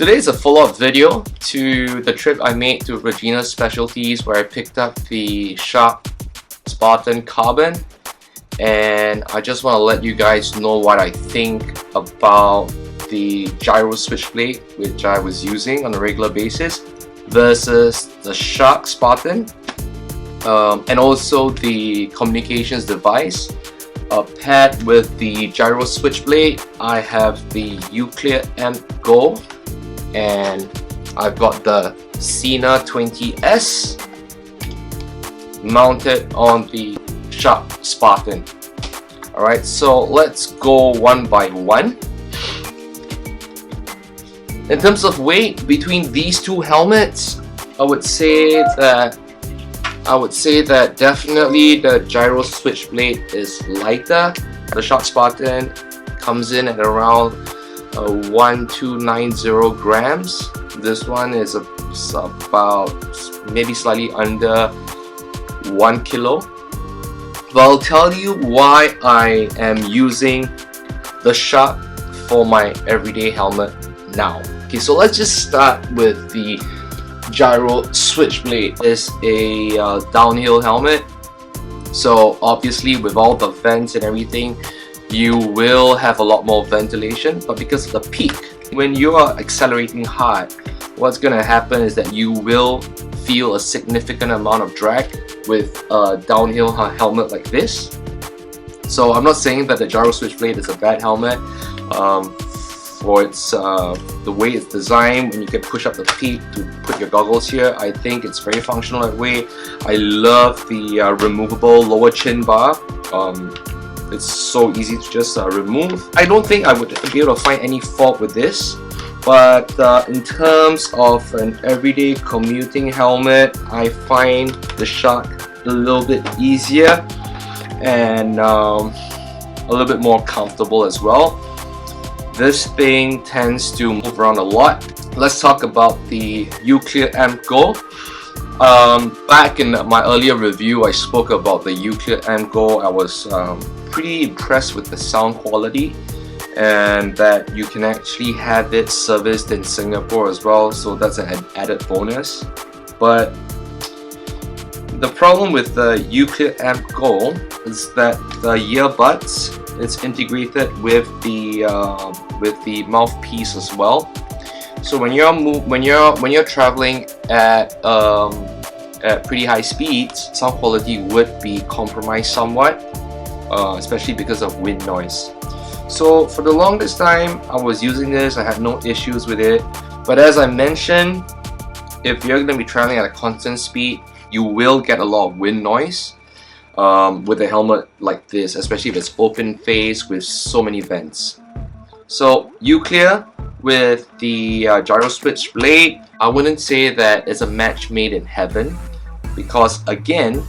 Today is a follow-up video to the trip I made to Regina's Specialties where I picked up the Shark Spartan Carbon, and I just want to let you guys know what I think about the Giro Switchblade which I was using on a regular basis versus the Shark Spartan, and also the communications device. Paired with the Giro Switchblade, I have the UCLEAR AMP GO, and I've got the Sena 20S mounted on the Shark Spartan. Alright, so let's go one by one. In terms of weight, between these two helmets, I would say that definitely the Giro Switchblade is lighter. The Shark Spartan comes in at around 1290 grams. This one is about maybe slightly under 1 kilo. But I'll tell you why I am using the Shark for my everyday helmet now. Okay, so let's just start with the Giro Switchblade. It's a downhill helmet, so obviously with all the vents and everything, you will have a lot more ventilation. But because of the peak, when you are accelerating hard, what's going to happen is that you will feel a significant amount of drag with a downhill helmet like this. So I'm not saying that the Giro Switchblade is a bad helmet. For its the way it's designed, when you can push up the peak to put your goggles here, I think it's very functional that way. I love the removable lower chin bar. It's so easy to just remove. I don't think I would be able to find any fault with this, but in terms of an everyday commuting helmet, I find the Shark a little bit easier and a little bit more comfortable as well. This thing tends to move around a lot. Let's talk about the UCLEAR AMP GO. Back in my earlier review, I spoke about the UCLEAR AMP GO. I was pretty impressed with the sound quality, and that you can actually have it serviced in Singapore as well, so that's an added bonus. But the problem with the UCLEAR AMP GO is that the earbuds, it's integrated with the mouthpiece as well. So when you're traveling at pretty high speeds, sound quality would be compromised somewhat, especially because of wind noise. So for the longest time I was using this, I had no issues with it. But as I mentioned, if you're going to be traveling at a constant speed, you will get a lot of wind noise with a helmet like this, especially if it's open face with so many vents. So UCLEAR with the Giro Switchblade, I wouldn't say that it's a match made in heaven, because again,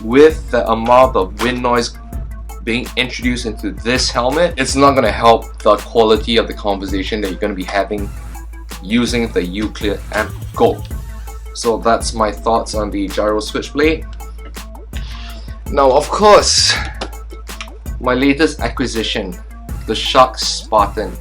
with the amount of wind noise being introduced into this helmet, it's not going to help the quality of the conversation that you're going to be having using the UCLEAR AMP GO. So that's my thoughts on the Giro Switchblade. Now, of course, my latest acquisition, the Shark Spartan.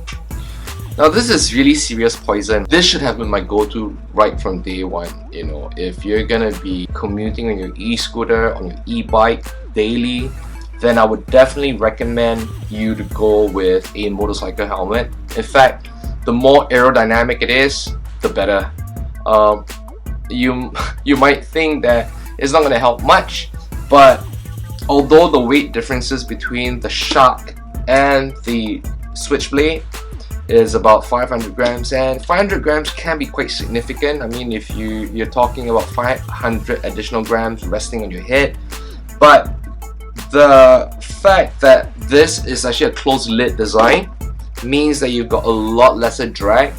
Now this is really serious poison. This should have been my go-to right from day one. You know, if you're gonna be commuting on your e-scooter, on your e-bike daily, then I would definitely recommend you to go with a motorcycle helmet. In fact, the more aerodynamic it is, the better. You might think that it's not gonna help much, but although the weight differences between the Shark and the Switchblade is about 500 grams, and 500 grams can be quite significant. I mean, if you're talking about 500 additional grams resting on your head, but the fact that this is actually a closed lid design means that you've got a lot lesser drag,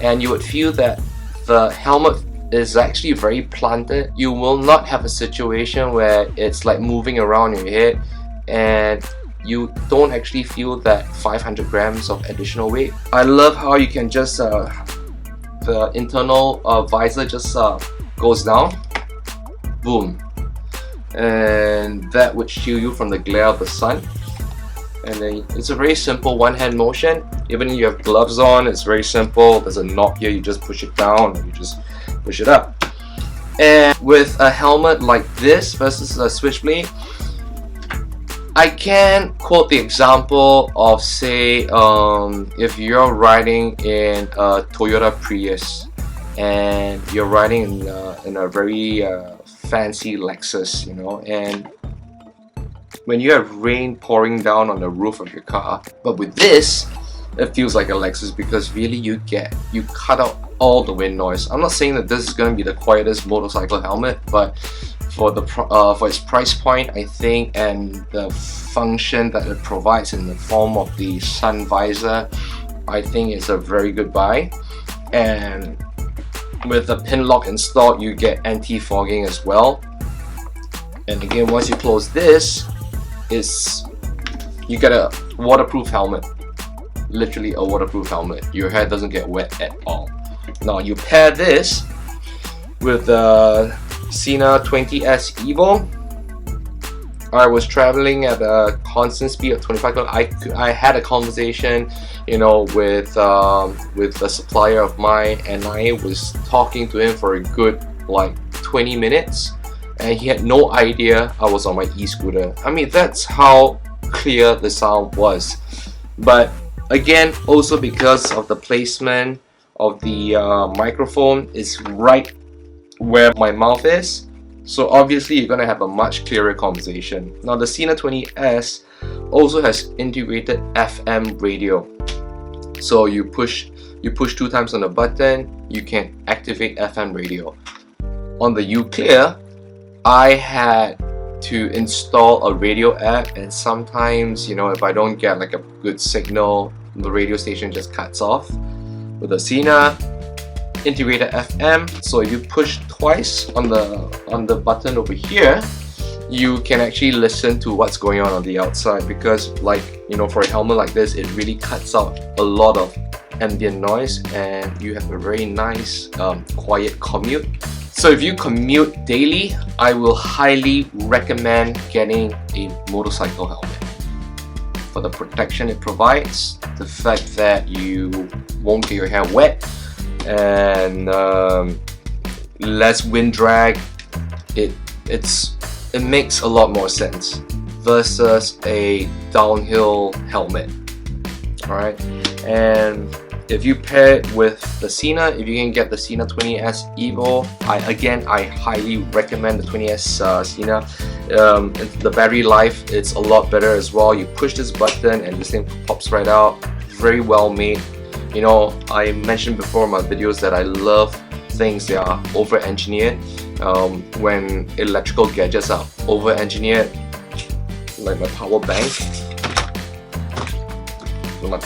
and you would feel that the helmet is actually very planted. You will not have a situation where it's like moving around your head and you don't actually feel that 500 grams of additional weight. I love how you can just the internal visor just goes down, boom, and that would shield you from the glare of the sun. and then it's a very simple one-hand motion. Even if you have gloves on, it's very simple. There's a knob here, you just push it down and you just push it up. And with a helmet like this versus a Switchblade, I can quote the example of, say, if you're riding in a Toyota Prius and you're riding in a very fancy Lexus, you know, and when you have rain pouring down on the roof of your car, but with this, it feels like a Lexus because really you cut out all the wind noise. I'm not saying that this is going to be the quietest motorcycle helmet, but for its price point, I think, and the function that it provides in the form of the sun visor, I think it's a very good buy. And with the pin lock installed, you get anti-fogging as well. And again, once you close this, you get a waterproof helmet. Literally a waterproof helmet. Your hair doesn't get wet at all. Now you pair this with the Sena 20S Evo. I was traveling at a constant speed of 25 km. I had a conversation, you know, with a supplier of mine, and I was talking to him for a good like 20 minutes, and he had no idea I was on my e-scooter. I mean, that's how clear the sound was. But again, also because of the placement of the microphone is right where my mouth is, so obviously you're gonna have a much clearer conversation. Now the Sena 20S also has integrated FM radio, so you push 2 times on the button, you can activate FM radio. On the UCLEAR, I had to install a radio app, and sometimes, you know, if I don't get like a good signal, the radio station just cuts off. With the Sena, integrated FM, so you push twice on the button over here, you can actually listen to what's going on the outside, because, like, you know, for a helmet like this, it really cuts out a lot of ambient noise and you have a very nice quiet commute. So if you commute daily, I will highly recommend getting a motorcycle helmet. For the protection it provides, the fact that you won't get your hair wet, and less wind drag, it makes a lot more sense versus a downhill helmet. Alright, and if you pair it with the Sena, if you can get the Sena 20S Evo, I highly recommend the 20S Sena. The battery life, it's a lot better as well. You push this button and this thing pops right out. Very well made. You know, I mentioned before in my videos that I love things that are over-engineered. When electrical gadgets are over-engineered, like my power bank. Let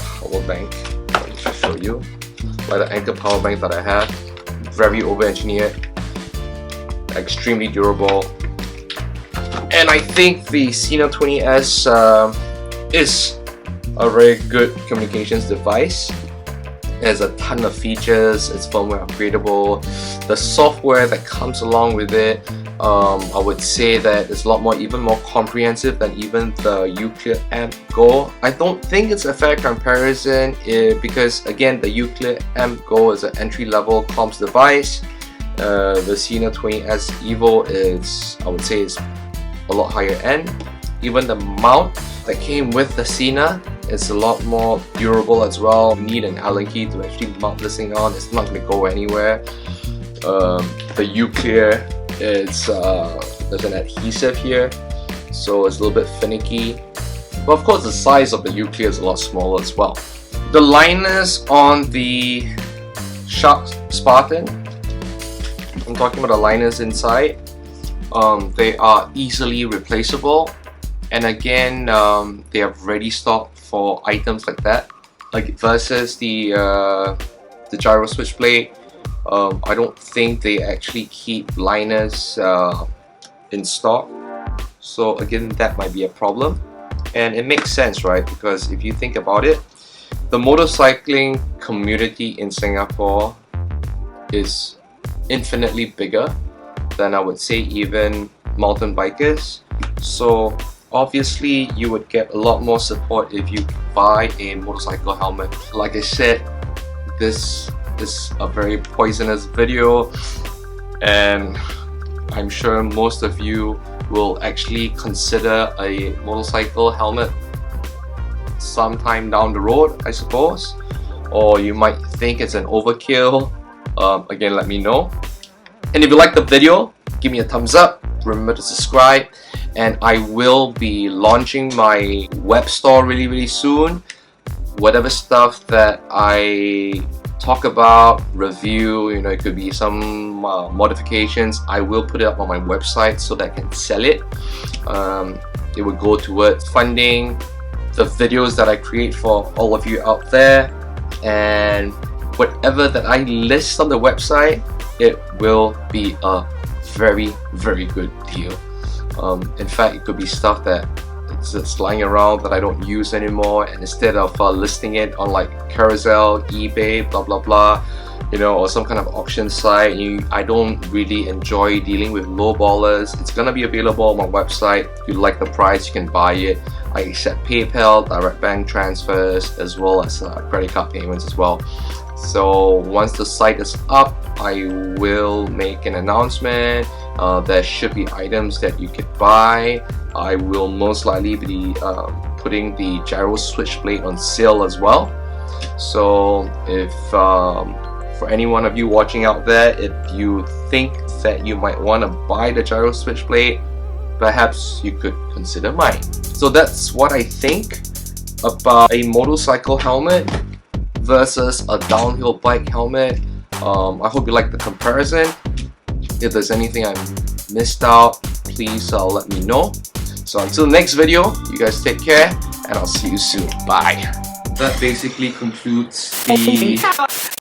me show you. Like the Anker power bank that I have, very over-engineered, extremely durable. And I think the Sena 20S is a very good communications device. It has a ton of features, it's firmware upgradable. The software that comes along with it, I would say that it's a lot more, even more comprehensive than even the UCLEAR AMP GO. I don't think it's a fair comparison because, again, the UCLEAR AMP GO is an entry-level comms device. The Sena 20S Evo is, I would say, is a lot higher end. Even the mount that came with the Sena is a lot more durable as well. You need an Allen key to actually mount this thing on. It's not going to go anywhere. The UCLEAR is there's an adhesive here, so it's a little bit finicky. But of course, the size of the UCLEAR is a lot smaller as well. The liners on the Shark Spartan, I'm talking about the liners inside. They are easily replaceable, and again, they are ready stock for items like that. Like versus the Giro Switchblade, I don't think they actually keep liners in stock. So again, that might be a problem, and it makes sense, right? Because if you think about it, the motorcycling community in Singapore is infinitely bigger than, I would say, even mountain bikers. So obviously you would get a lot more support if you buy a motorcycle helmet. Like I said, this is a very poisonous video, and I'm sure most of you will actually consider a motorcycle helmet sometime down the road, I suppose, or you might think it's an overkill. Again, let me know. And if you like the video, give me a thumbs up, remember to subscribe, and I will be launching my web store really soon. Whatever stuff that I talk about, review, you know, it could be some modifications, I will put it up on my website so that I can sell it. It will go towards funding the videos that I create for all of you out there, and whatever that I list on the website, it will be a very good deal. In fact, it could be stuff that it's just lying around that I don't use anymore, and instead of listing it on like Carousel, eBay, blah blah blah, you know, or some kind of auction site, I don't really enjoy dealing with lowballers. It's gonna be available on my website. If you like the price, you can buy it. I accept PayPal, direct bank transfers, as well as credit card payments as well. So once the site is up, I will make an announcement. There should be items that you could buy. I will most likely be putting the Giro Switchblade on sale as well. So if for any one of you watching out there, if you think that you might want to buy the Giro Switchblade, perhaps you could consider mine. So that's what I think about a motorcycle helmet versus a downhill bike helmet. I hope you like the comparison. If there's anything I missed out, please let me know. So until next video, you guys take care, and I'll see you soon. Bye. That basically concludes the